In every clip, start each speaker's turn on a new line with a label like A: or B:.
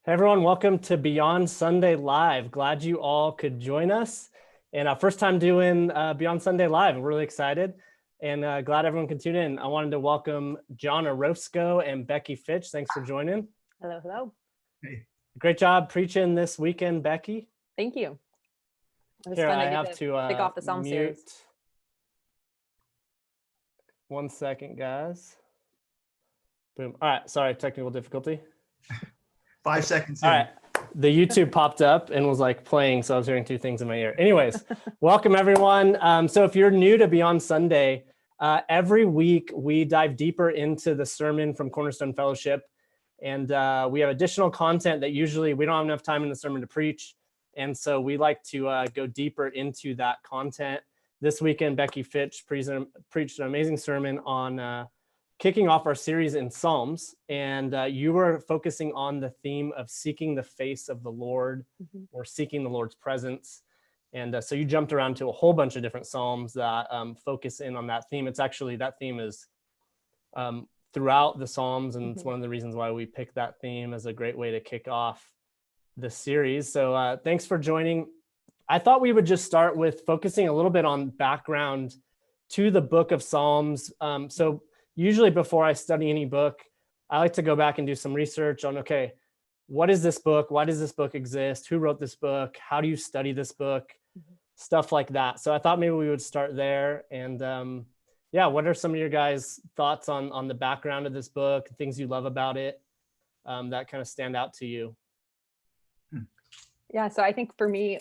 A: Hey everyone, welcome to Beyond Sunday Live. Glad you all could join us. And first time doing Beyond Sunday Live. We're really excited and glad everyone can tune in. I wanted to welcome John Orozco and Becky Fitch. Thanks for joining.
B: Hello, hello.
C: Hey.
A: Great job preaching this weekend, Becky.
B: Thank you. It was
A: Here,
B: fun
A: I
B: to get
A: have
B: to
A: to
B: kick off the Psalm
A: mute.
B: series.
A: 1 second, guys. Boom. All right, sorry, technical difficulty.
C: 5 seconds
A: All
C: in.
A: right. The YouTube popped up and was like playing, so I was hearing two things in my ear. Anyways, welcome everyone. So if you're new to Beyond Sunday, every week we dive deeper into the sermon from Cornerstone Fellowship, and we have additional content that usually we don't have enough time in the sermon to preach, and so we like to go deeper into that content. This weekend, Becky Fitch preached an amazing sermon on kicking off our series in Psalms, and you were focusing on the theme of seeking the face of the Lord, or seeking the Lord's presence. And so you jumped around to a whole bunch of different Psalms that focus in on that theme. It's actually, that theme is throughout the Psalms, and it's one of the reasons why we picked that theme as a great way to kick off the series. So thanks for joining. I thought we would just start with focusing a little bit on background to the book of Psalms. So usually before I study any book, I like to go back and do some research on, okay, what is this book? Why does this book exist? Who wrote this book? How do you study this book? Stuff like that. So I thought maybe we would start there. And yeah, what are some of your guys' thoughts on the background of this book, things you love about it, that kind of stand out to you?
B: Yeah, so I think for me,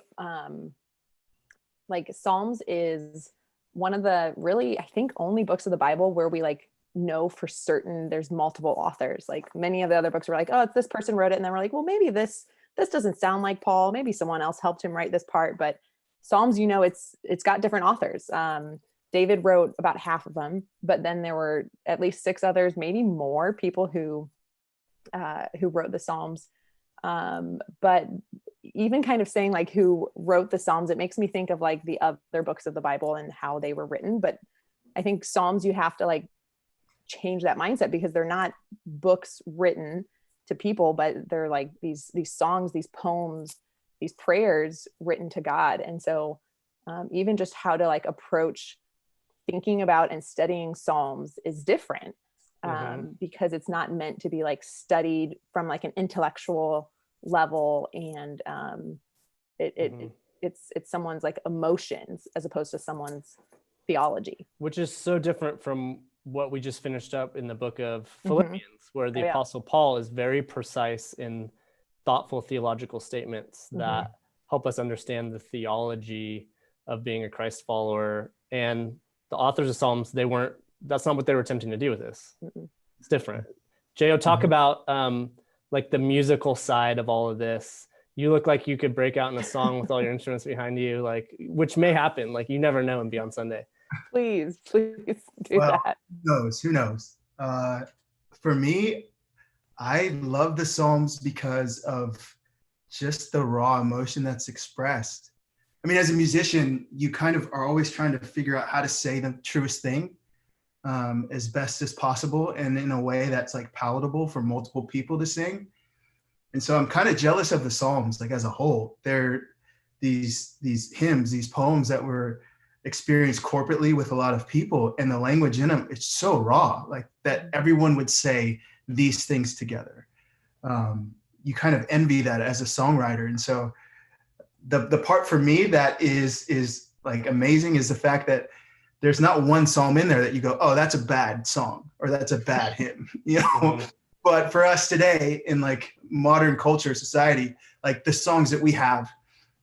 B: like Psalms is one of the really, I think, only books of the Bible where we like know for certain there's multiple authors. Like many of the other books were like, oh, it's this person wrote it, and then we're like, well, maybe this doesn't sound like Paul, maybe someone else helped him write this part. But Psalms, you know, it's got different authors. David wrote about half of them, but then there were at least 6 others, maybe more people who wrote the Psalms. But even kind of saying like who wrote the Psalms, it makes me think of like the other books of the Bible and how they were written. But I think Psalms, you have to like change that mindset, because they're not books written to people, but they're like these songs, these poems, these prayers written to God. And so even just how to like approach thinking about and studying Psalms is different, because it's not meant to be like studied from like an intellectual level, and it's someone's like emotions as opposed to someone's theology,
A: which is so different from what we just finished up in the book of Philippians, where the Apostle Paul is very precise in thoughtful theological statements that help us understand the theology of being a Christ follower. And the authors of Psalms, that's not what they were attempting to do with this. It's different. J.O., talk about like the musical side of all of this. You look like you could break out in a song with all your instruments behind you, like, which may happen. Like, you never know in Beyond Sunday.
B: Please do that.
C: Who knows? For me, I love the Psalms because of just the raw emotion that's expressed. I mean, as a musician, you kind of are always trying to figure out how to say the truest thing as best as possible, and in a way that's like palatable for multiple people to sing. And so I'm kind of jealous of the Psalms, like as a whole. They're these hymns, these poems that were experienced corporately with a lot of people, and the language in them, it's so raw, like that everyone would say these things together. You kind of envy that as a songwriter. And so the part for me that is like amazing is the fact that there's not one psalm in there that you go, oh, that's a bad song or that's a bad hymn, you know. But for us today in like modern culture, society, like the songs that we have,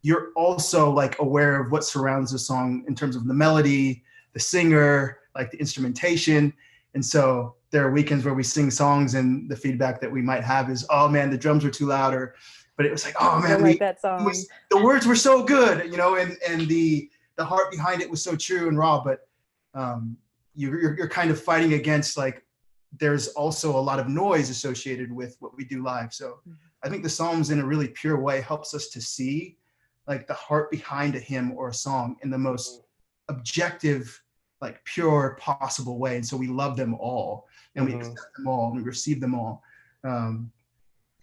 C: you're also like aware of what surrounds the song in terms of the melody, the singer, like the instrumentation. And so there are weekends where we sing songs and the feedback that we might have is, oh man, the drums were too loud, but it was like, oh man,
B: that song.
C: The words were so good, you know, and the heart behind it was so true and raw. But you're kind of fighting against, like, there's also a lot of noise associated with what we do live. So I think the Psalms in a really pure way helps us to see like the heart behind a hymn or a song in the most objective, like pure possible way. And so we love them all, and we accept them all, and we receive them all.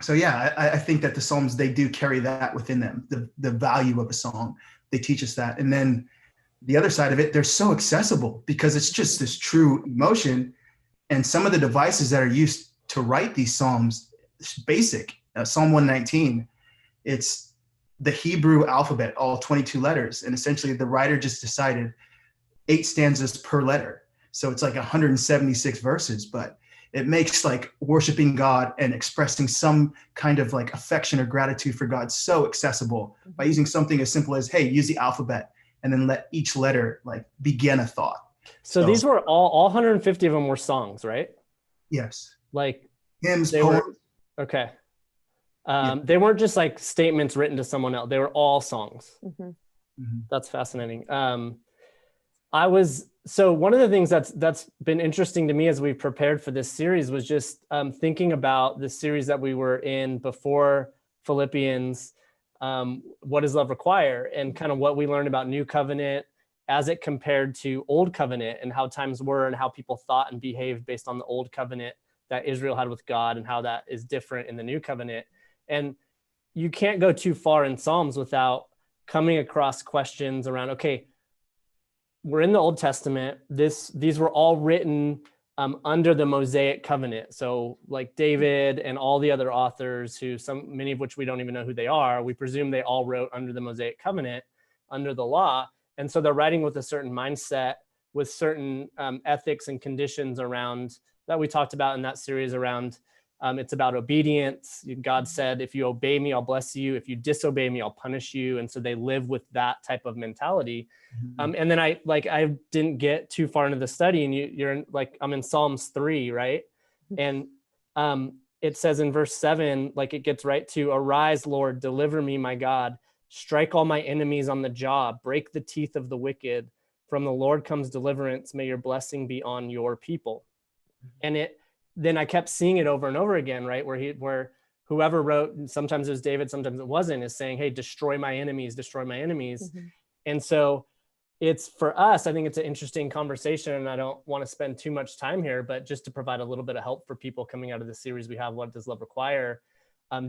C: So yeah, I think that the Psalms, they do carry that within them, the value of a song. They teach us that. And then the other side of it, they're so accessible because it's just this true emotion. And some of the devices that are used to write these Psalms, basic. Psalm 119, it's the Hebrew alphabet, all 22 letters. And essentially the writer just decided 8 stanzas per letter. So it's like 176 verses, but it makes like worshiping God and expressing some kind of like affection or gratitude for God so accessible by using something as simple as, hey, use the alphabet and then let each letter like begin a thought.
A: So these were all 150 of them were songs, right?
C: Yes.
A: Like
C: Hymns,
A: they
C: poems.
A: were, okay. They weren't just like statements written to someone else. They were all songs. That's fascinating. So one of the things that's been interesting to me as we prepared for this series was just thinking about the series that we were in before Philippians, what does love require, and kind of what we learned about New Covenant as it compared to Old Covenant and how times were and how people thought and behaved based on the Old Covenant that Israel had with God and how that is different in the New Covenant. And you can't go too far in Psalms without coming across questions around, okay, we're in the Old Testament. These were all written under the Mosaic covenant. So like David and all the other authors many of which we don't even know who they are, we presume they all wrote under the Mosaic covenant, under the law. And so they're writing with a certain mindset, with certain ethics and conditions around that we talked about in that series around it's about obedience. God said, if you obey me, I'll bless you. If you disobey me, I'll punish you. And so they live with that type of mentality. And then I didn't get too far into the study, and you're in, like, I'm in Psalms 3, right? And it says in verse 7, like it gets right to, arise, Lord, deliver me, my God. Strike all my enemies on the jaw. Break the teeth of the wicked. From the Lord comes deliverance. May your blessing be on your people. And then I kept seeing it over and over again, right? Where whoever wrote, sometimes it was David, sometimes it wasn't, is saying, hey, destroy my enemies, destroy my enemies. And so it's, for us, I think it's an interesting conversation, and I don't want to spend too much time here, but just to provide a little bit of help for people coming out of the series we have, What Does Love Require?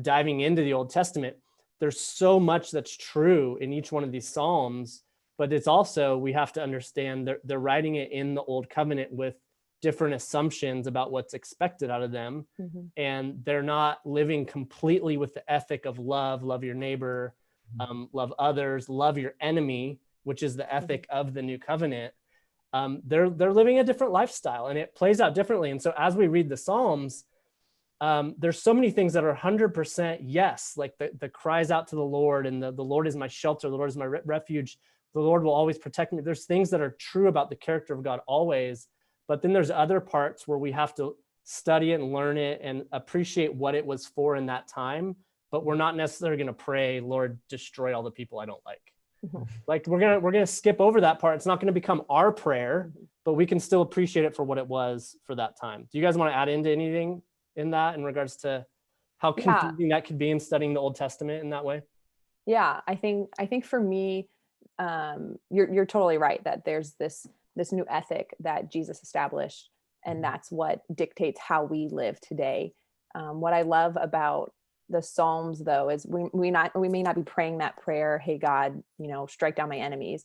A: Diving into the Old Testament, there's so much that's true in each one of these Psalms, but it's also, we have to understand they're writing it in the Old Covenant with different assumptions about what's expected out of them. And they're not living completely with the ethic of love your neighbor, love others, love your enemy, which is the ethic of the New Covenant. They're living a different lifestyle, and it plays out differently. And so as we read the Psalms, there's so many things that are 100% yes, like the cries out to the Lord, and the Lord is my shelter, the Lord is my refuge, the Lord will always protect me. There's things that are true about the character of God always, but then there's other parts where we have to study it and learn it and appreciate what it was for in that time, but we're not necessarily going to pray, Lord, destroy all the people I don't like. Like we're gonna skip over that part. It's not going to become our prayer, but we can still appreciate it for what it was for that time. Do you guys want to add into anything in that in regards to how confusing that could be in studying the Old Testament in that way?
B: Yeah, I think for me, you're totally right that there's this new ethic that Jesus established, and that's what dictates how we live today. What I love about the Psalms, though, is we may not be praying that prayer, hey God, strike down my enemies,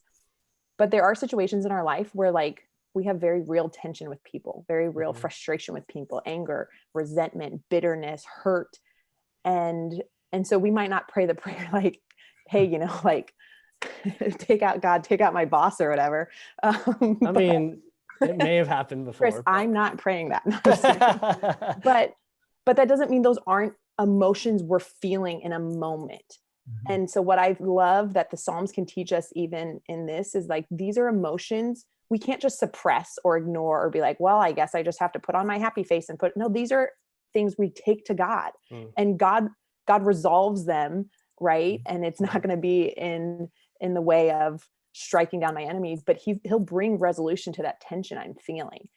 B: but there are situations in our life where like we have very real tension with people, very real frustration with people, anger, resentment, bitterness, hurt, and so we might not pray the prayer like, hey, like take out my boss or whatever.
A: I mean, it may have happened before.
B: Chris, I'm not praying that. No, but that doesn't mean those aren't emotions we're feeling in a moment. And so what I love that the Psalms can teach us even in this is like, these are emotions we can't just suppress or ignore or be like, well, I guess I just have to put on my happy face and no, these are things we take to God, and God resolves them, right? And it's not going to be in the way of striking down my enemies, but he'll bring resolution to that tension I'm feeling.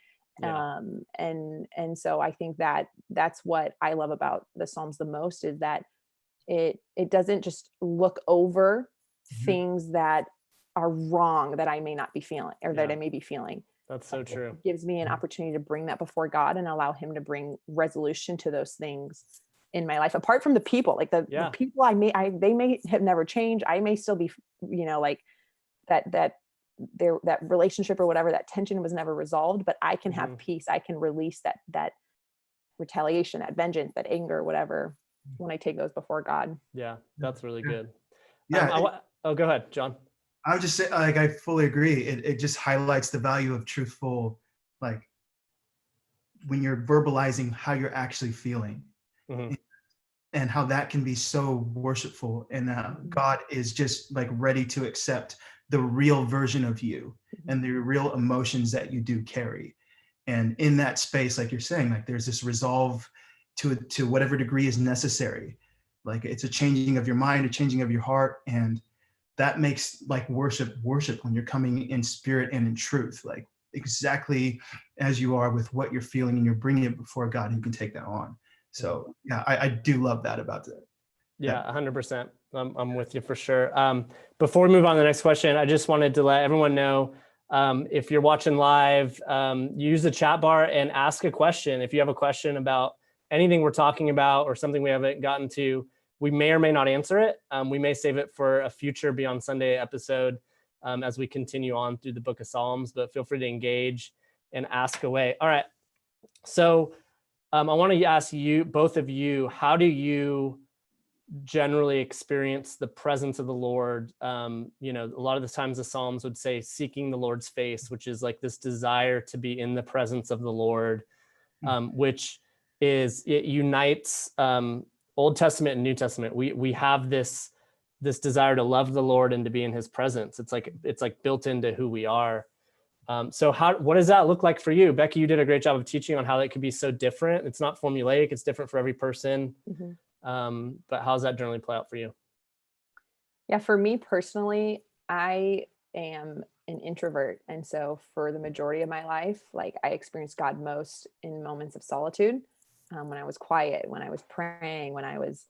B: And so I think that's what I love about the Psalms the most, is that it doesn't just look over things that are wrong that I may not be feeling, or that I may be feeling.
A: That's so true.
B: It gives me an opportunity to bring that before God and allow him to bring resolution to those things in my life, apart from the people, like the people they may have never changed. I may still be, like that relationship or whatever, that tension was never resolved, but I can have peace. I can release that retaliation, that vengeance, that anger, whatever, when I take those before God.
A: Yeah, that's really good.
C: Yeah.
A: Go ahead, John.
C: I would just say, like, I fully agree. It just highlights the value of truthful, like, when you're verbalizing how you're actually feeling, and how that can be so worshipful. And God is just like ready to accept the real version of you and the real emotions that you do carry. And in that space, like you're saying, like there's this resolve to whatever degree is necessary. Like it's a changing of your mind, a changing of your heart. And that makes like worship when you're coming in spirit and in truth, like exactly as you are with what you're feeling, and you're bringing it before God, who can take that on. So yeah, I do love that about it.
A: Yeah, 100%. I'm with you for sure. Before we move on to the next question, I just wanted to let everyone know, if you're watching live, use the chat bar and ask a question. If you have a question about anything we're talking about or something we haven't gotten to, we may or may not answer it. We may save it for a future Beyond Sunday episode as we continue on through the book of Psalms, but feel free to engage and ask away. All right. So I want to ask you, both of you, how do you generally experience the presence of the Lord? A lot of the times the Psalms would say seeking the Lord's face, which is like this desire to be in the presence of the Lord, which it unites Old Testament and New Testament. We have this desire to love the Lord and to be in his presence. It's like built into who we are. So what does that look like for you? Becky, you did a great job of teaching on how that could be so different. It's not formulaic, it's different for every person. But how does that generally play out for you?
B: Yeah, for me personally, I am an introvert. And so for the majority of my life, like I experienced God most in moments of solitude, when I was quiet, when I was praying, when I was,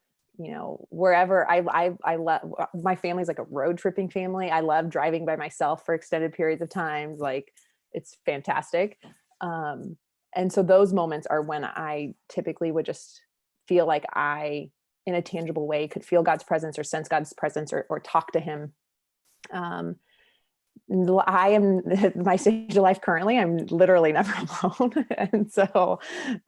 B: wherever. I love, my family's like a road tripping family. I love driving by myself for extended periods of times. Like it's fantastic. And so those moments are when I typically would just feel like I, in a tangible way, could feel God's presence or sense God's presence or talk to him. I am my stage of life currently, I'm literally never alone. And so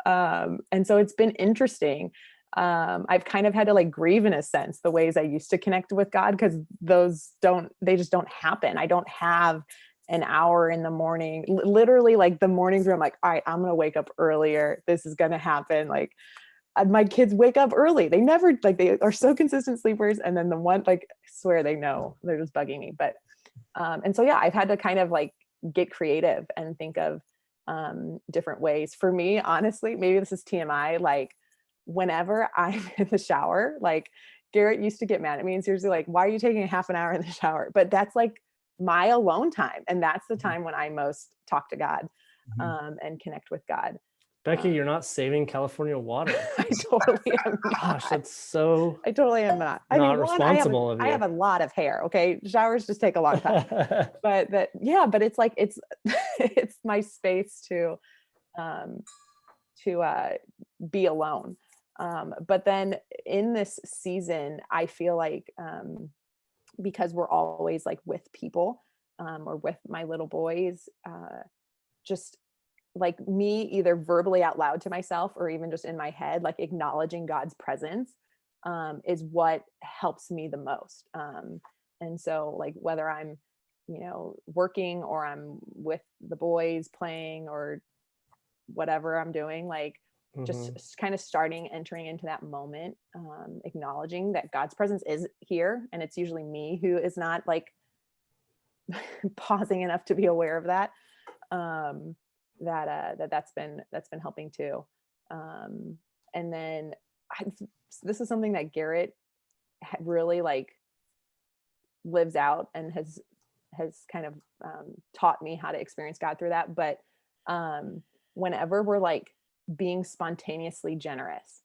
B: it's been interesting. I've kind of had to like grieve in a sense, the ways I used to connect with God, because they just don't happen. I don't have an hour in the morning, literally like the mornings where I'm like, all right, I'm going to wake up earlier. This is going to happen. Like my kids wake up early. They never, like, they are so consistent sleepers. And then the one, like, I swear they know, they're just bugging me. But, and so, yeah, I've had to kind of like get creative and think of different ways. For me, honestly, maybe this is TMI, like whenever I'm in the shower, like Garrett used to get mad at me and seriously like, why are you taking a half an hour in the shower? But that's like my alone time. And that's the time when I most talk to God and connect with God.
A: Becky, you're not saving California water.
B: I totally am not.
A: Gosh, that's so.
B: I totally am not.
A: Responsible of you.
B: I have a lot of hair. Okay, showers just take a long time. but it's like it's my space to be alone. But then in this season, I feel like because we're always like with people or with my little boys, just like me either verbally out loud to myself or even just in my head, like acknowledging God's presence is what helps me the most. And so like whether I'm, working or I'm with the boys playing or whatever I'm doing, like just kind of entering into that moment, acknowledging that God's presence is here. And it's usually me who is not like pausing enough to be aware of that. That's been helping too. And then this is something that Garrett really like lives out and has kind of taught me how to experience God through that. But whenever we're like being spontaneously generous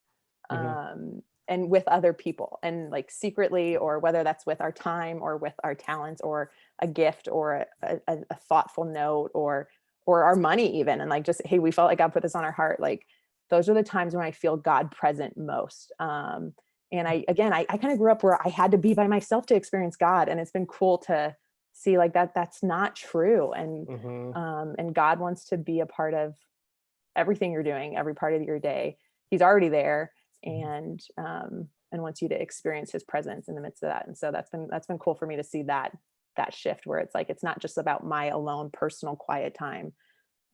B: and with other people and like secretly, or whether that's with our time or with our talents or a gift or a thoughtful note or our money even, and like just, hey, we felt like God put this on our heart, like those are the times when I feel God present most. And I kind of grew up where I had to be by myself to experience God. And it's been cool to see like that's not true. And God wants to be a part of everything you're doing, every part of your day. He's already there and wants you to experience his presence in the midst of that. And so that's been cool for me to see that shift where it's like, it's not just about my alone personal quiet time.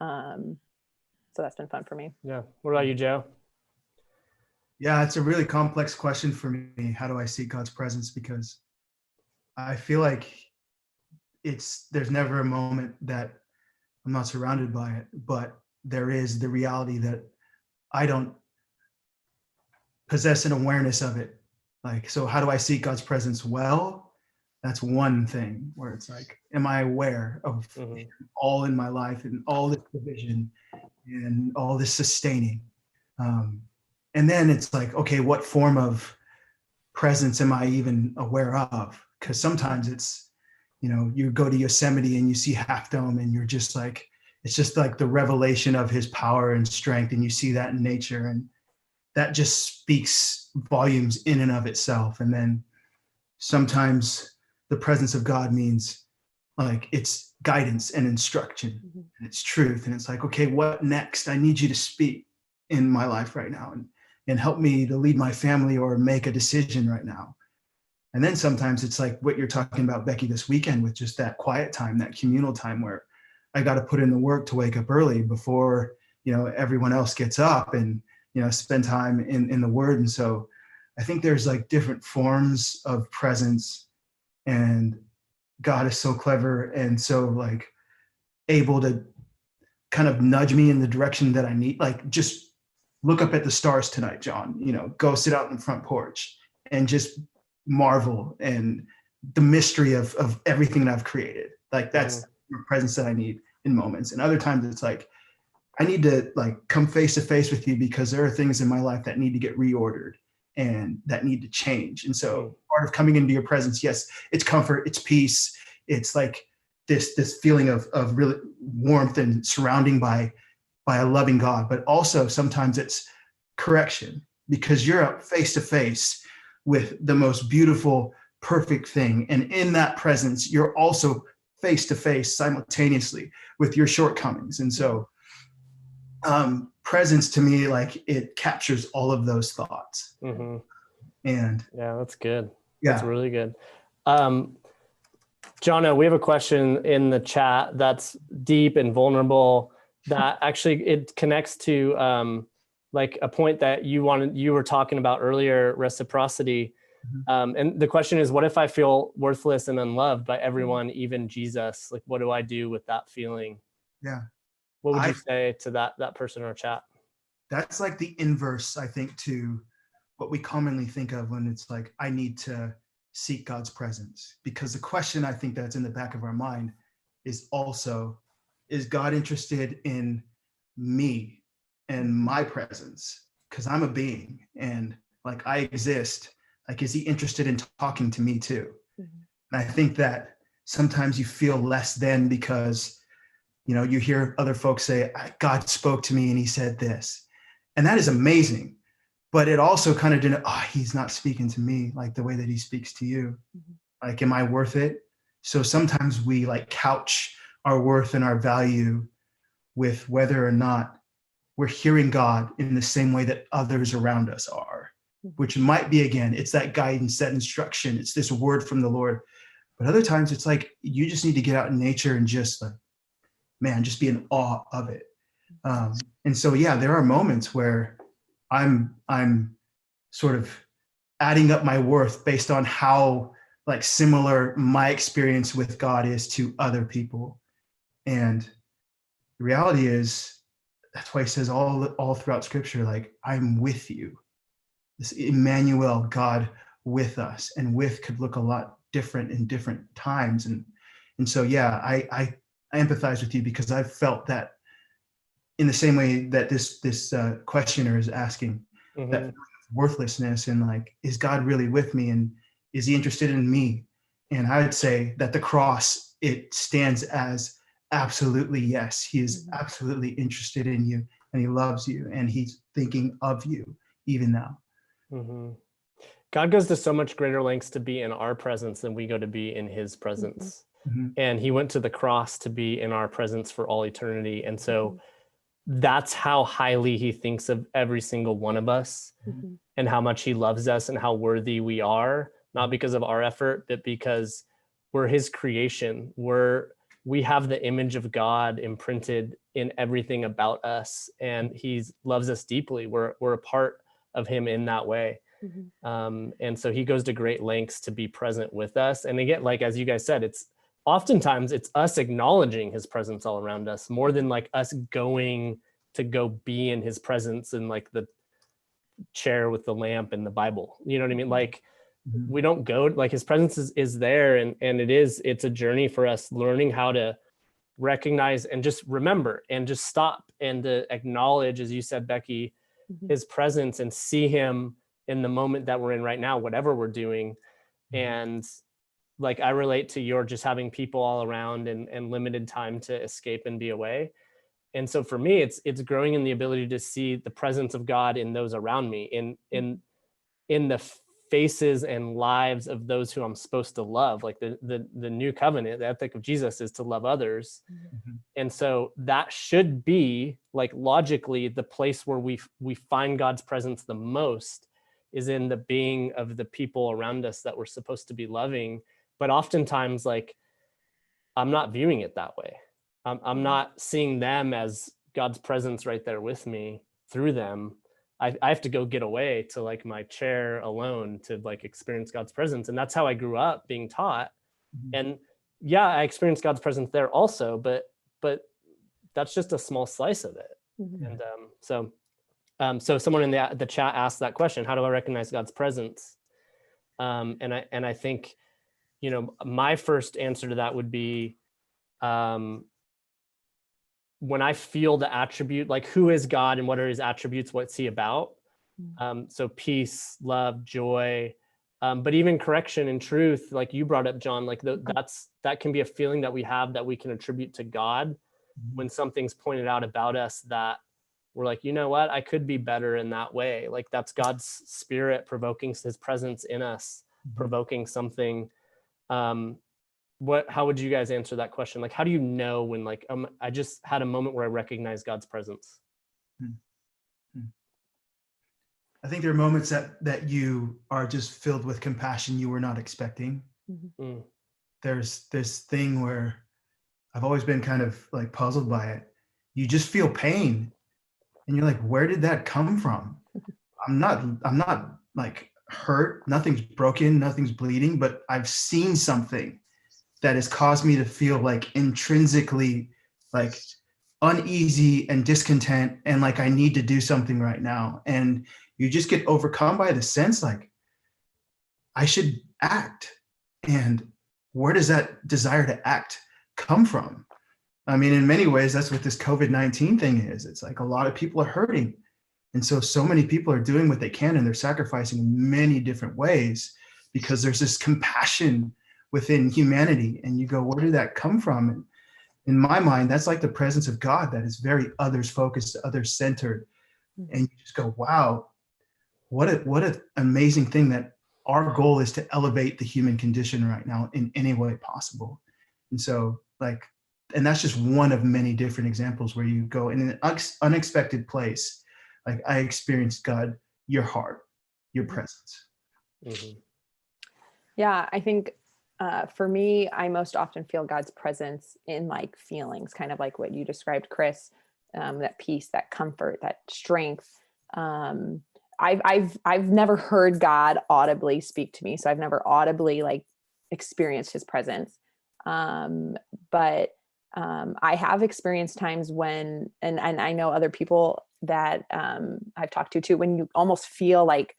B: So that's been fun for me.
A: Yeah. What about you, Joe?
C: Yeah, it's a really complex question for me. How do I seek God's presence? Because I feel like there's never a moment that I'm not surrounded by it, but there is the reality that I don't possess an awareness of it. Like, so how do I seek God's presence? Well, that's one thing where it's like, am I aware of all in my life and all this provision and all this sustaining? And then it's like, okay, what form of presence am I even aware of? Because sometimes it's, you go to Yosemite and you see Half Dome and you're just like, it's just like the revelation of his power and strength. And you see that in nature, and that just speaks volumes in and of itself. And then sometimes the presence of God means like it's guidance and instruction and it's truth. And it's like, okay, what next? I need you to speak in my life right now and help me to lead my family or make a decision right now. And then sometimes it's like what you're talking about, Becky, this weekend with just that quiet time, that communal time where I got to put in the work to wake up early before, everyone else gets up and, spend time in the word. And so I think there's like different forms of presence, and God is so clever and so like able to kind of nudge me in the direction that I need. Like, just look up at the stars tonight, John, go sit out in the front porch and just marvel and the mystery of everything that I've created. Like, that's the presence that I need in moments. And other times it's like, I need to like come face to face with you because there are things in my life that need to get reordered and that need to change. And so part of coming into your presence, yes, it's comfort, it's peace. It's like this feeling of really warmth and surrounding by a loving God, but also sometimes it's correction because you're up face to face with the most beautiful, perfect thing. And in that presence, you're also face to face simultaneously with your shortcomings. And so presence to me, like, it captures all of those thoughts. And
A: yeah, that's good.
C: Yeah.
A: That's really good. Jono, we have a question in the chat that's deep and vulnerable that actually it connects to like a point that you were talking about earlier, reciprocity. And the question is, what if I feel worthless and unloved by everyone, even Jesus? Like, what do I do with that feeling?
C: Yeah.
A: What would you say to that person in our chat?
C: That's like the inverse, I think, to what we commonly think of when it's like, I need to seek God's presence. Because the question I think that's in the back of our mind is also, is God interested in me and my presence? Because I'm a being and like I exist. Like, is he interested in talking to me too? And I think that sometimes you feel less than because, you hear other folks say, God spoke to me and he said this. And that is amazing. But it also kind of didn't, he's not speaking to me like the way that he speaks to you. Like, am I worth it? So sometimes we like couch our worth and our value with whether or not we're hearing God in the same way that others around us are, which might be, again, it's that guidance, that instruction. It's this word from the Lord. But other times it's like, you just need to get out in nature and just like, just be in awe of it. And so, yeah, there are moments where I'm sort of adding up my worth based on how like similar my experience with God is to other people. And the reality is, that's why he says all throughout scripture, like, I'm with you. This Emmanuel, God with us, and with could look a lot different in different times. And so, yeah, I empathize with you because I've felt that in the same way that this questioner is asking, that worthlessness and like, is God really with me? And is he interested in me? And I would say that the cross, it stands as absolutely yes. He is absolutely interested in you and he loves you, and he's thinking of you even now.
A: Mm-hmm. God goes to so much greater lengths to be in our presence than we go to be in his presence.
C: Mm-hmm.
A: And he went to the cross to be in our presence for all eternity. And so that's how highly he thinks of every single one of us, and how much he loves us and how worthy we are, not because of our effort, but because we're his creation. We have the image of God imprinted in everything about us, and he loves us deeply. We're a part of him in that way. And so he goes to great lengths to be present with us. And again, like, as you guys said, oftentimes it's us acknowledging his presence all around us more than like us going to go be in his presence in like the chair with the lamp and the Bible. You know what I mean? Like, we don't go, like, his presence is there, and it's a journey for us learning how to recognize and just remember and just stop and to acknowledge, as you said, Becky, his presence, and see him in the moment that we're in right now, whatever we're doing. And like, I relate to your just having people all around and limited time to escape and be away. And so for me, it's growing in the ability to see the presence of God in those around me, in the faces and lives of those who I'm supposed to love. Like the new covenant, the ethic of Jesus is to love others. And so that should be, like, logically the place where we find God's presence the most is in the being of the people around us that we're supposed to be loving. But oftentimes, like, I'm not viewing it that way. I'm not seeing them as God's presence right there with me through them. I have to go get away to like my chair alone to like experience God's presence. And that's how I grew up being taught. And yeah, I experienced God's presence there also, but that's just a small slice of it. And so someone in the chat asked that question: how do I recognize God's presence? And I think, you know, my first answer to that would be, when I feel the attribute, like, who is God and what are his attributes? What's he about? So peace, love, joy, but even correction and truth, like you brought up, John, like that can be a feeling that we have that we can attribute to God when something's pointed out about us that we're like, you know what, I could be better in that way. Like, that's God's spirit provoking his presence in us, provoking something. How would you guys answer that question? Like, how do you know when, like, I just had a moment where I recognize God's presence?
C: I think there are moments that you are just filled with compassion you were not expecting. There's this thing where I've always been kind of like puzzled by it. You just feel pain and you're like, where did that come from? I'm not like hurt, nothing's broken, nothing's bleeding, but I've seen something that has caused me to feel like intrinsically like uneasy and discontent, and like I need to do something right now. And you just get overcome by the sense like I should act. And where does that desire to act come from? I mean, in many ways, that's what this COVID-19 thing is. It's like a lot of people are hurting. And so many people are doing what they can, and they're sacrificing in many different ways because there's this compassion within humanity. And you go, where did that come from? And in my mind, that's like the presence of God that is very others focused, others centered. And you just go, wow, what an amazing thing that our goal is to elevate the human condition right now in any way possible. And so like, and that's just one of many different examples where you go in an unexpected place. Like, I experienced God, your heart, your presence.
B: Yeah, I think for me, I most often feel God's presence in like feelings, kind of like what you described, Chris, that peace, that comfort, that strength. I've never heard God audibly speak to me, so I've never audibly like experienced his presence. But I have experienced times when, and I know other people that I've talked to too, when you almost feel like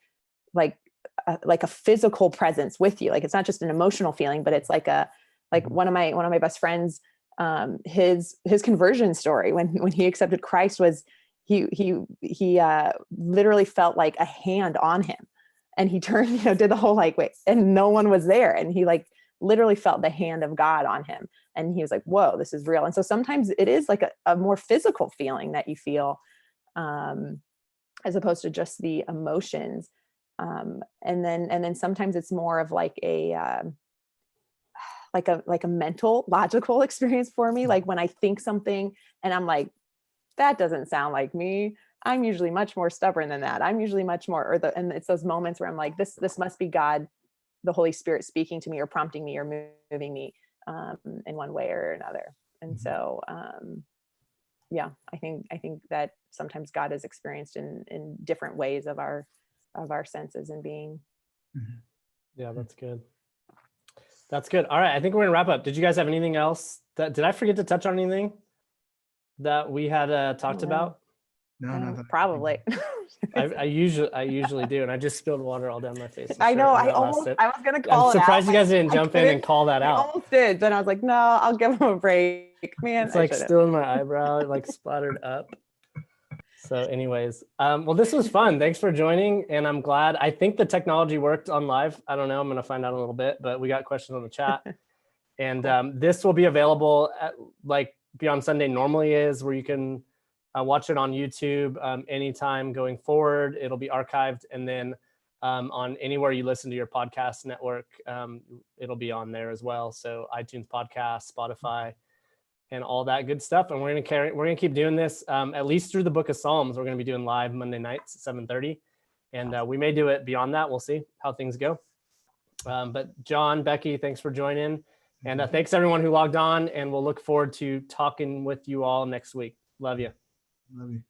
B: a physical presence with you. Like, it's not just an emotional feeling, but it's like one of my best friends, his conversion story when he accepted Christ was he literally felt like a hand on him, and he turned, did the whole like, wait, and no one was there. And he like literally felt the hand of God on him. And he was like, whoa, this is real. And so sometimes it is like a more physical feeling that you feel. as opposed to just the emotions. And then sometimes it's more of like a mental, logical experience for me. Like when I think something and I'm like, that doesn't sound like me. I'm usually much more stubborn than that. I'm usually much more, and it's those moments where I'm like, this must be God, the Holy Spirit speaking to me or prompting me or moving me in one way or another. And so, yeah, I think that sometimes God is experienced in different ways of our senses and being.
A: Yeah, that's good. That's good. All right, I think we're gonna wrap up. Did you guys have anything else? Did I forget to touch on anything that we had talked about?
C: No, not that
B: Probably.
A: I usually do, and I just spilled water all down my face.
B: I know. I was gonna call it out.
A: I'm surprised you guys didn't jump in and call that out.
B: I almost did. Then I was like, no, I'll give him a break. Man,
A: it's like still in my eyebrow, it like splattered up. So anyways, well, this was fun. Thanks for joining. And I'm glad, I think the technology worked on live. I don't know, I'm going to find out a little bit, but we got questions on the chat. And this will be available at, like Beyond Sunday normally is, where you can watch it on YouTube anytime going forward. It'll be archived. And then on anywhere you listen to your podcast network, it'll be on there as well. So iTunes podcast, Spotify, and all that good stuff. And we're gonna keep doing this at least through the book of Psalms. We're gonna be doing live Monday nights at 7:30. And we may do it beyond that. We'll see how things go. But John, Becky, thanks for joining. And thanks everyone who logged on, and we'll look forward to talking with you all next week. Love you.
C: Love you.